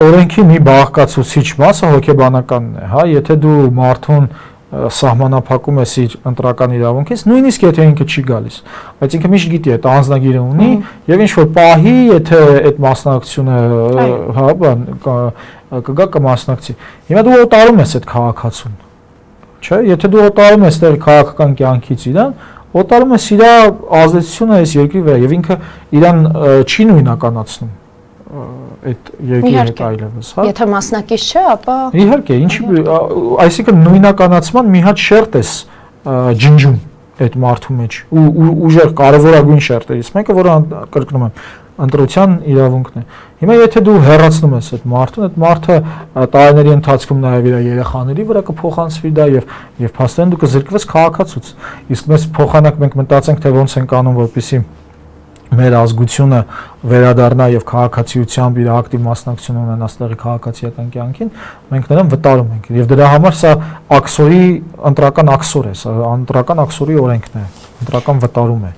օրենքի մի բաղկացուցիչ մասը հոգեբանականն է, հա, եթե դու մարդուն սահմանափակում ես իր ընտրական իրավունքից, նույնիսկ եթե ինքը չի գալիս, բայց ինքը միշտ գիտի այդ անձնագիրը ունի եւ ինչ որ պահի, եթե այդ մասնակցությունը հա բան կգա կմասնակցի։ Հիմա դու օտարում ես այդ քաղաքացուն, չէ՞, եթե դու օտարում ես դեր քաղաքական կյանքից իրան, օտարում ես իր ազդեցությունը այս երկրի վրա եւ ինքը իրան չի նույնականացնում այդ երկրի հետ այլևս, հա։ Եթե մասնակից չէ, ապա իհարկե, այսինքն նույնականացման մի հատ շերտ ես ջնջում այդ մարդու մեջ ու ուժեղ կարևորագույն շերտերից մեկը, որը կրկնում եմ, ընտրության իրավունքն է։ Հիմա եթե դու հեռացնում ես այդ մարդուն, այդ մարդը տարիների ընթացքում նաև իր երեխաների վրա կփոխանցվի դա եւ փաստորեն դու կզրկվես քաղաքացուց։ Իսկ մեզ փոխանակ մենք մտածենք, թե ոնց ենք անում, որպեսզի մեր ազգությունը վերադառնա եւ քաղաքացիությամբ իր ակտիվ մասնակցություն ունենա ստեղի քաղաքացիական կյանքին, մենք նրան վտարում ենք եւ դրա համար սա աքսորի ընտրական աքսոր է, սա ընտրական աքսորի օրենքն է, ընտրական վտարում է։